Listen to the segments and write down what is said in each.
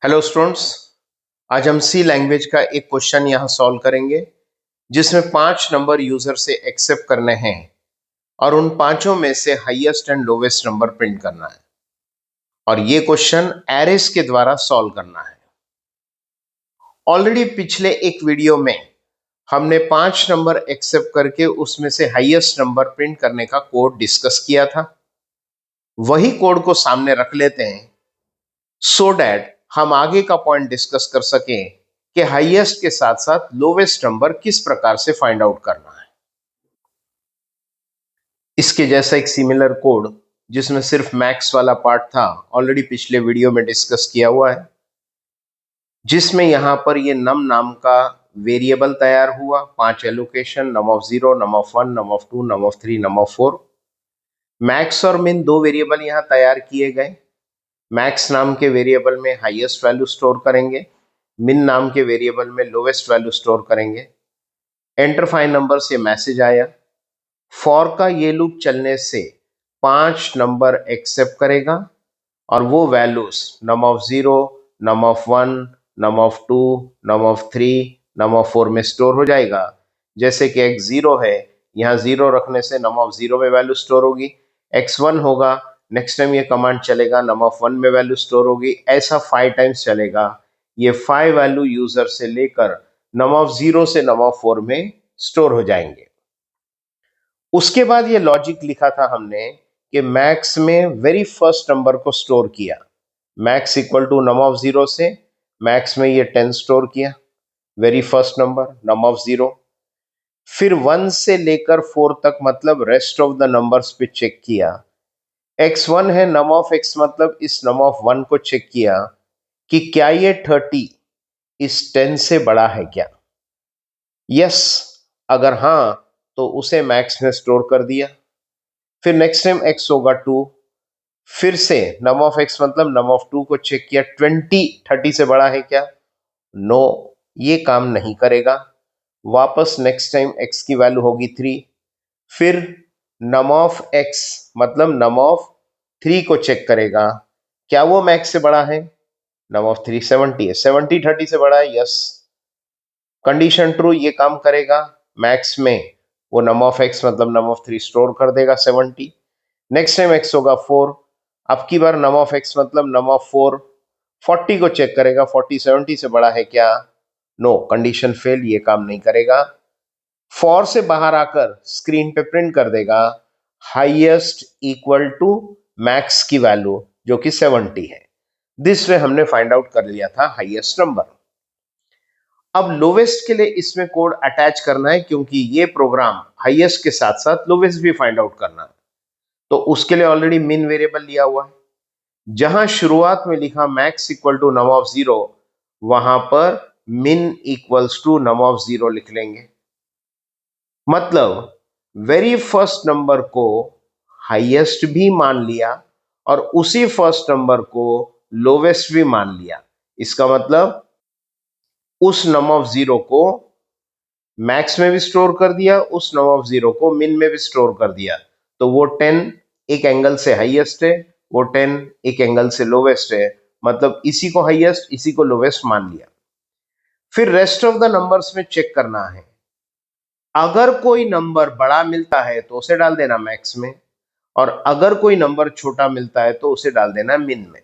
Hello students. आज हम सी language का एक क्वेश्चन यहाँ सॉल्व करेंगे जिसमें 5 नंबर यूजर से एक्सेप्ट करने हैं और उन पांचों में से highest and lowest number print करना है और ये क्वेश्चन एरेस के द्वारा सॉल्व करना है। ऑलरेडी पिछले एक वीडियो में हमने 5 नंबर एक्सेप्ट करके उसमें से हाईएस्ट नंबर प्रिंट करने का कोड डिस्कस किया था। वही कोड को सामने रख लेते हैं सो डैट हम आगे का पॉइंट डिस्कस कर सकें कि हाईएस्ट के साथ साथ लोवेस्ट नंबर किस प्रकार से फाइंड आउट करना है। इसके जैसा एक सिमिलर कोड जिसमें सिर्फ मैक्स वाला पार्ट था ऑलरेडी पिछले वीडियो में डिस्कस किया हुआ है, जिसमें यहां पर ये नम नाम का वेरिएबल तैयार हुआ, 5 allocation, num of 0, num of 1, num of 2, num of 3, num of 4। Max और मिन दो वेरिएबल यहां तैयार किए गए। मैक्स नाम के वेरिएबल में हाईएस्ट वैल्यू स्टोर करेंगे, मिन नाम के वेरिएबल में लोवेस्ट वैल्यू स्टोर करेंगे। एंटर 5 नंबर से मैसेज आया। फॉर का ये लूप चलने से 5 नंबर एक्सेप्ट करेगा और वो values num of 0, num of 1, num of 2, num of 3, num of 4 में स्टोर हो जाएगा। जैसे कि x 0 है, यहाँ 0 रखने से नम ऑफ 0 में वैल्यू स्टोर होगी। x 1 होगा, नेक्स्ट टाइम ये कमांड चलेगा, नम ऑफ 1 में वैल्यू स्टोर होगी। ऐसा 5 टाइम्स चलेगा। ये 5 वैल्यू यूजर से लेकर नम ऑफ 0 से नम ऑफ 4 में स्टोर हो जाएंगे। उसके बाद ये लॉजिक लिखा था हमने कि मैक्स में वेरी फर्स्ट नंबर को स्टोर किया। Max equal to num of 0 से मैक्स में ये 10 स्टोर किया, very first number num of 0। फिर 1 से लेकर 4 तक मतलब रेस्ट ऑफ द नंबर्स पे चेक किया। x1 है, नम ऑफ x मतलब इस नम ऑफ 1 को चेक किया कि क्या ये 30 इस 10 से बड़ा है क्या। यस, अगर हाँ तो उसे मैक्स में स्टोर कर दिया। फिर नेक्स्ट टाइम x होगा 2, फिर से नम ऑफ x मतलब नम ऑफ 2 को चेक किया, 20 30 से बड़ा है क्या। नो, ये काम नहीं करेगा। वापस नेक्स्ट टाइम x की वैल्यू होगी 3, फिर नम ऑफ x मतलब नम ऑफ 3 को चेक करेगा, क्या वो मैक्स से बड़ा है। नम ऑफ 3 70 है, 70 30 से बड़ा है, यस। कंडीशन ट्रू, ये काम करेगा। मैक्स में वो नम ऑफ x मतलब नम ऑफ 3 स्टोर कर देगा 70। नेक्स्ट टाइम x होगा 4, अब की बार नम ऑफ x मतलब नम ऑफ 4 40 को चेक करेगा, 40 70 से बड़ा है क्या। नो, कंडीशन फेल, ये काम नहीं करेगा। फॉर से बाहर आकर स्क्रीन पे प्रिंट कर देगा हाईएस्ट इक्वल टू मैक्स की वैल्यू जो कि 70 है। दिस वे हमने फाइंड आउट कर लिया था हाईएस्ट नंबर। अब लोवेस्ट के लिए इसमें कोड अटैच करना है क्योंकि ये प्रोग्राम हाईएस्ट के साथ साथ लोवेस्ट भी फाइंड आउट करना है। तो उसके लिए ऑलरेडी मिन वेरिएबल लिया हुआ है। जहां शुरुआत में लिखा max equal to num of 0, वहां पर मिन इक्वल्स टू नम ऑफ 0 लिख लेंगे। मतलब वेरी फर्स्ट नंबर को हाईएस्ट भी मान लिया और उसी फर्स्ट नंबर को लोवेस्ट भी मान लिया। इसका मतलब उस नम ऑफ 0 को मैक्स में भी स्टोर कर दिया, उस नम ऑफ 0 को मिन में भी स्टोर कर दिया। तो वो 10 एक एंगल से हाईएस्ट है, वो 10 एक एंगल से लोवेस्ट है। मतलब इसी को हाईएस्ट इसी को लोवेस्ट मान लिया। फिर रेस्ट ऑफ द नंबर्स में चेक करना है। अगर कोई नंबर बड़ा मिलता है तो उसे डाल देना मैक्स में, और अगर कोई नंबर छोटा मिलता है तो उसे डाल देना मिन में।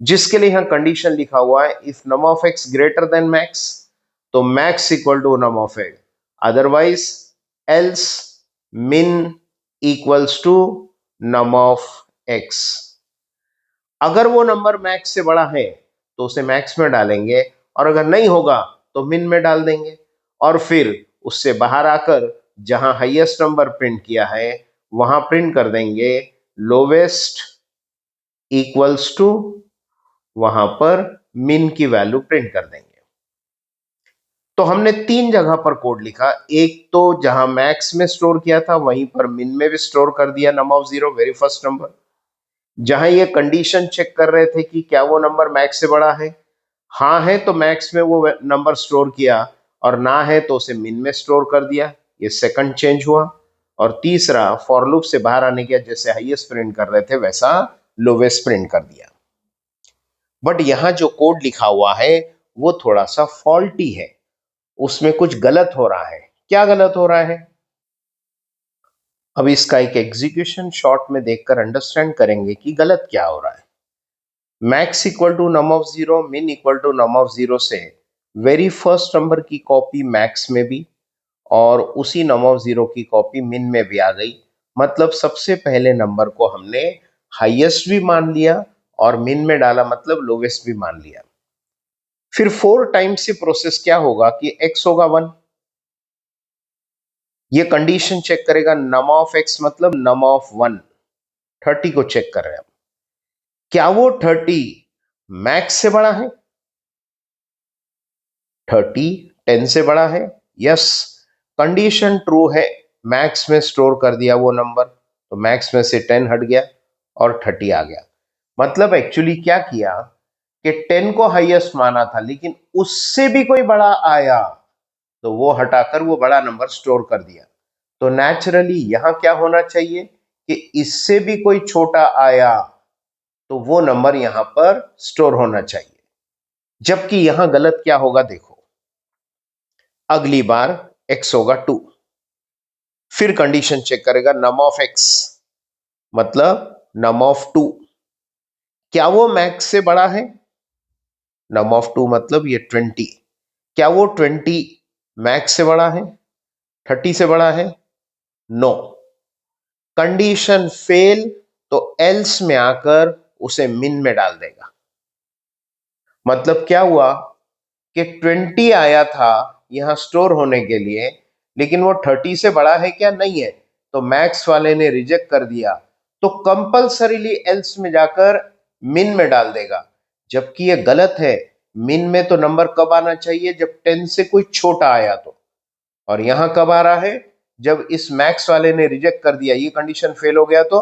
जिसके लिए यहां कंडीशन लिखा हुआ है if num of x greater than max, तो max equal to num of X, otherwise else min equals to num of X. अगर वो नंबर मैक्स से बड़ा है तो उसे मैक्स में डालेंगे, और अगर नहीं होगा तो मिन में डाल देंगे। और फिर उससे बाहर आकर जहां हाईएस्ट नंबर प्रिंट किया है वहां प्रिंट कर देंगे लोवेस्ट इक्वल्स टू, वहां पर मिन की वैल्यू प्रिंट कर देंगे। तो हमने 3 जगह पर कोड लिखा। एक तो जहां मैक्स में स्टोर किया था वहीं पर मिन में भी स्टोर कर दिया नम ऑफ 0, वेरी फर्स्ट नंबर। जहां ये कंडीशन चेक कर रहे थे कि क्या वो नंबर मैक्स से बड़ा है, हाँ है तो मैक्स में वो नंबर स्टोर किया, और ना है तो उसे मिन में स्टोर कर दिया। ये सेकंड चेंज हुआ। और तीसरा, फॉर लूप से बाहर आने के जैसे हाईएस्ट प्रिंट कर रहे थे वैसा लोवेस्ट प्रिंट कर दिया। बट यहां जो कोड लिखा हुआ है वो थोड़ा सा फॉल्टी है, उसमें कुछ गलत हो रहा है। क्या गलत हो रहा है? अब इसका एक एग्जीक्यूशन शॉर्ट में देखकर अंडरस्टैंड करेंगे कि गलत क्या हो रहा है। Max equal to num of zero, min equal to num of zero से वेरी फर्स्ट नंबर की कॉपी मैक्स में भी और उसी नम ऑफ जीरो की कॉपी मिन में भी आ गई। मतलब सबसे पहले नंबर को हमने हाईएस्ट भी मान लिया और मिन में डाला मतलब लोवेस्ट भी मान लिया। फिर 4 टाइम्स से प्रोसेस क्या होगा कि x होगा 1। ये कंडीशन चेक करेगा नम ऑफ x मतलब नम ऑफ 1, 30 को चेक कर रहे हैं। क्या वो 30 मैक्स से बड़ा है? 30 10 से बड़ा है? यस, कंडीशन ट्रू है। मैक्स में स्टोर कर दिया वो नंबर, तो मैक्स में से 10 हट गया और 30 आ गया। मतलब एक्चुअली क्या किया कि 10 को हाईएस्ट माना था, लेकिन उससे भी कोई बड़ा आया तो वो हटाकर वो बड़ा नंबर स्टोर कर दिया। तो नेचुरली यहां क्या होना चाहिए कि इससे भी कोई छोटा आया तो वो नंबर यहां पर स्टोर होना चाहिए। जबकि यहां गलत क्या होगा देखो, अगली बार x होगा 2, फिर कंडीशन चेक करेगा नम ऑफ x मतलब नम ऑफ 2, क्या वो मैक्स से बड़ा है? नम ऑफ 2 मतलब ये 20, क्या वो 20 मैक्स से बड़ा है? 30 से बड़ा है? नो, कंडीशन फेल, तो एल्स में आकर उसे मिन में डाल देगा। मतलब क्या हुआ कि 20 आया था यहां स्टोर होने के लिए, लेकिन वो 30 से बड़ा है क्या? नहीं है, तो मैक्स वाले ने रिजेक्ट कर दिया, तो कंपल्सरीली एल्स में जाकर मिन में डाल देगा। जबकि ये गलत है। मिन में तो नंबर कब आना चाहिए? जब 10 से कोई छोटा आया तो। और यहां कब आ रहा है? जब इस मैक्स वाले ने रिजेक्ट कर दिया, ये कंडीशन फेल हो गया तो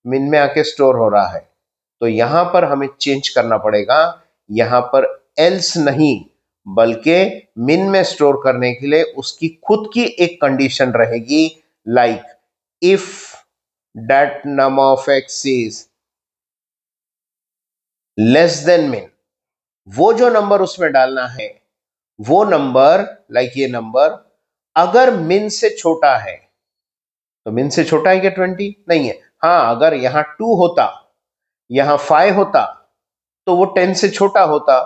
मिन में आके स्टोर हो रहा है। तो यहां पर हमें चेंज करना पड़ेगा, यहां पर एल्स नहीं बल्कि मिन में स्टोर करने के लिए उसकी खुद की एक कंडीशन रहेगी, like if that num of x is less than min. वो जो नंबर उसमें डालना है वो नंबर, लाइक ये नंबर अगर मिन से छोटा है, तो मिन से छोटा है क्या 20? नहीं है। हाँ, अगर यहां 2 होता, यहां 5 होता तो वो 10 से छोटा होता,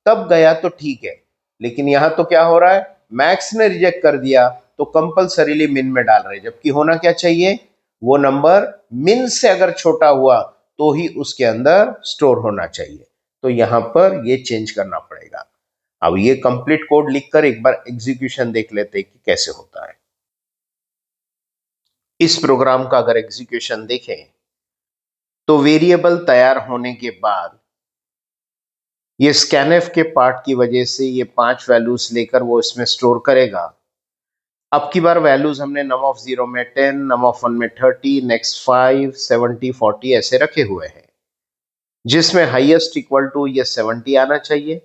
तब गया तो ठीक है। लेकिन यहां तो क्या हो रहा है, मैक्स ने रिजेक्ट कर दिया तो कंपलसरीली मिन में डाल रहे, जबकि होना क्या चाहिए, वो नंबर मिन से अगर छोटा हुआ तो ही उसके अंदर स्टोर होना चाहिए। तो यहां पर ये चेंज करना पड़ेगा। अब ये कंप्लीट कोड लिखकर एक बार एग्जीक्यूशन देख लेते हैं कि कैसे होता है। इस प्रोग्राम का अगर एग्जीक्यूशन देखें तो वेरिएबल तैयार होने के बाद ये स्कैनफ के पार्ट की वजह से ये 5 वैल्यूज लेकर वो इसमें स्टोर करेगा। अब की बार वैल्यूज हमने नम ऑफ 0 में 10, नम ऑफ 1 में 30, नेक्स्ट 5, 70, 40 ऐसे रखे हुए हैं, जिसमें हाईएस्ट इक्वल टू ये 70 आना चाहिए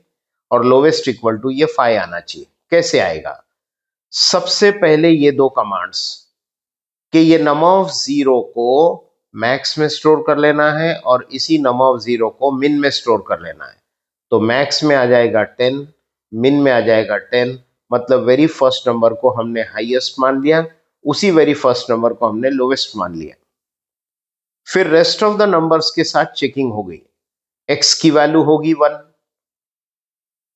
और लोवेस्ट इक्वल टू ये 5 आना चाहिए। कैसे आएगा? सबसे पहले ये दो कमांड्स कि ये नम ऑफ 0 को मैक्स में स्टोर कर लेना है और इसी नम ऑफ 0 को मिन में स्टोर कर लेना है। तो मैक्स में आ जाएगा 10, मिन में आ जाएगा 10, मतलब वेरी फर्स्ट नंबर को हमने हाईएस्ट मान लिया, उसी वेरी फर्स्ट नंबर को हमने लोवेस्ट मान लिया। फिर रेस्ट ऑफ द नंबर्स के साथ चेकिंग हो गई। एक्स की वैल्यू होगी 1,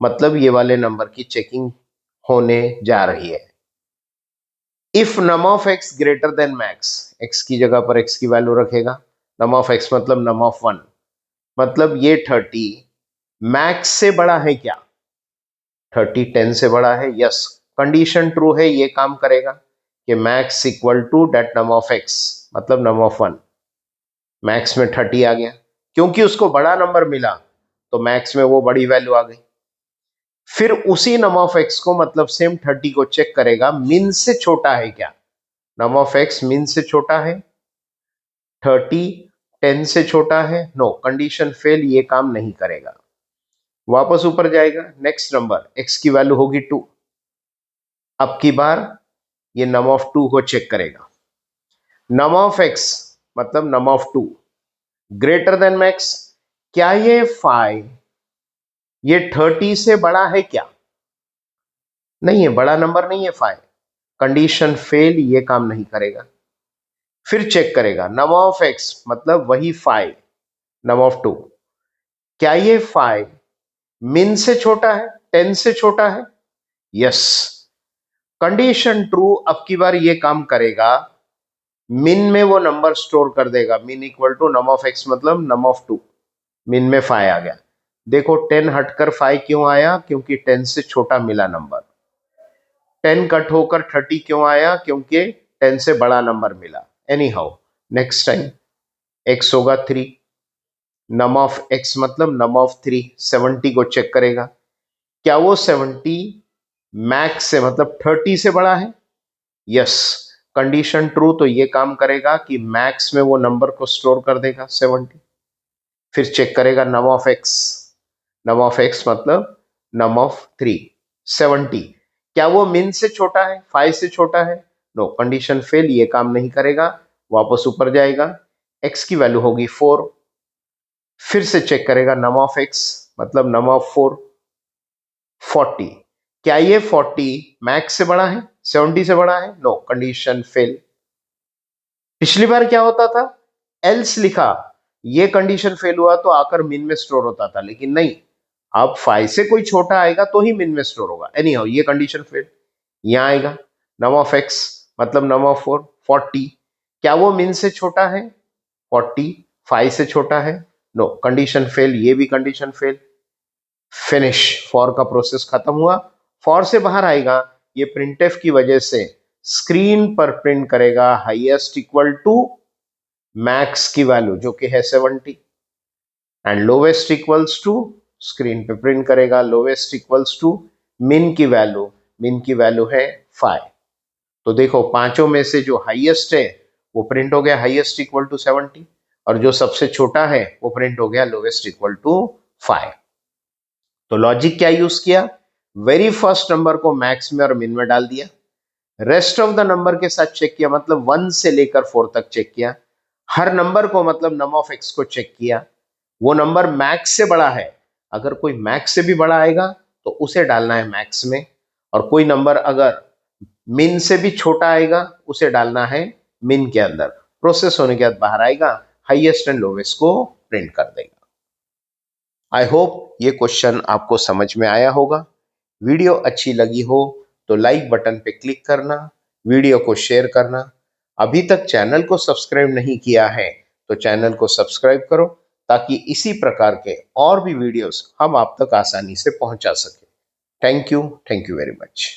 मतलब ये वाले नंबर की चेकिंग होने जा रही है। If num of x greater than max, x की जगह पर एक्स की वैल्यू रखेगा, नम ऑफ एक्स मतलब नम ऑफ 1, मतलब ये 30 मैक्स से बड़ा है क्या? 30 10 से बड़ा है, यस, कंडीशन ट्रू है, ये काम करेगा कि max equal to that num of x मतलब नम ऑफ 1। मैक्स में 30 आ गया, क्योंकि उसको बड़ा नंबर मिला तो मैक्स में वो बड़ी वैल्यू आ गई। फिर उसी नम ऑफ एक्स को मतलब सेम 30 को चेक करेगा मिन से छोटा है क्या? नम ऑफ एक्स मिन से छोटा है, 30 10 से छोटा है, नो, कंडीशन फेल, ये काम नहीं करेगा। वापस ऊपर जाएगा, नेक्स्ट नंबर एक्स की वैल्यू होगी 2। अब की बार ये नम ऑफ 2 को चेक करेगा, नम ऑफ एक्स मतलब num of 2 greater than max, क्या ये 5 ये 30 से बड़ा है क्या? नहीं है, बड़ा नंबर नहीं है 5। कंडीशन फेल, ये काम नहीं करेगा। फिर चेक करेगा नम ऑफ एक्स मतलब वही 5, नम ऑफ 2, क्या ये 5 मिन से छोटा है, 10 से छोटा है? यस। कंडीशन ट्रू, अब की बार ये काम करेगा, मिन में वो नंबर स्टोर कर देगा। Min equal to num of x मतलब नम ऑफ 2, मिन में 5 आ गया। देखो 10 हटकर 5 क्यों आया? क्योंकि 10 से छोटा मिला नंबर। 10 कट होकर 30 क्यों आया? क्योंकि 10 से बड़ा नंबर मिला। Any how, next time x होगा 3, नम ऑफ एक्स मतलब नम ऑफ 3, 70 को चेक करेगा, क्या वो 70 मैक्स से मतलब 30 से बड़ा है? यस। कंडीशन ट्रू, तो ये काम करेगा कि मैक्स में वो नंबर को स्टोर कर देगा 70। फिर चेक करेगा num of X, num of x मतलब नम ऑफ 3, 70, क्या वो मिन से छोटा है, 5 से छोटा है? नो, कंडीशन फेल, ये काम नहीं करेगा। वापस ऊपर जाएगा, एक्स की वैल्यू होगी 4। फिर से चेक करेगा नम ऑफ एक्स मतलब नम ऑफ 4, 40, क्या ये 40 मैक्स से बड़ा है, 70 से बड़ा है? No, condition fail. पिछली बार क्या होता था, एल्स लिखा, ये कंडीशन फेल हुआ तो आकर मिन में स्टोर होता था, लेकिन नहीं, अब 5 से कोई छोटा आएगा तो ही मिन में स्टोर होगा। एनी हाउ, ये कंडीशन फेल। यहां आएगा नम ऑफ एक्स मतलब नम ऑफ 4, 40, क्या वो मिन से छोटा है? 40 5 से छोटा है? नो, कंडीशन फेल, ये भी कंडीशन फेल। फिनिश, फॉर का प्रोसेस खत्म हुआ। फॉर से बाहर आएगा, ये प्रिंटफ की वजह से स्क्रीन पर प्रिंट करेगा हाईएस्ट इक्वल टू मैक्स की वैल्यू जो कि है 70, and lowest equals to, screen पे प्रिंट करेगा लोवेस्ट इक्वल्स टू मिन की वैल्यू, मिन की वैल्यू है 5। तो देखो पांचों में से जो हाईएस्ट है वो प्रिंट हो गया हाईएस्ट इक्वल टू 70, और जो सबसे छोटा है वो प्रिंट हो गया लोवेस्ट इक्वल टू 5। तो लॉजिक क्या यूज किया, वेरी फर्स्ट नंबर को मैक्स में और मिन में डाल दिया, रेस्ट ऑफ द नंबर के साथ चेक किया, मतलब 1 से लेकर 4 तक चेक किया, हर नंबर को मतलब नम ऑफ एक्स को चेक किया, वो नंबर मैक्स से बड़ा है, अगर कोई मैक्स से भी बड़ा आएगा तो उसे डालना है मैक्स में, और कोई नंबर अगर मिन से भी छोटा आएगा उसे डालना है मिन के अंदर। प्रोसेस होने के बाद बाहर आएगा, हाईएस्ट एंड लोवेस्ट को प्रिंट कर देगा। आई होप ये क्वेश्चन आपको समझ में आया होगा। वीडियो अच्छी लगी हो तो लाइक बटन पे क्लिक करना, वीडियो को शेयर करना। अभी तक चैनल को सब्सक्राइब नहीं किया है तो चैनल को सब्सक्राइब करो, ताकि इसी प्रकार के और भी वीडियोस हम आप तक आसानी से पहुंचा सके। Thank you very much.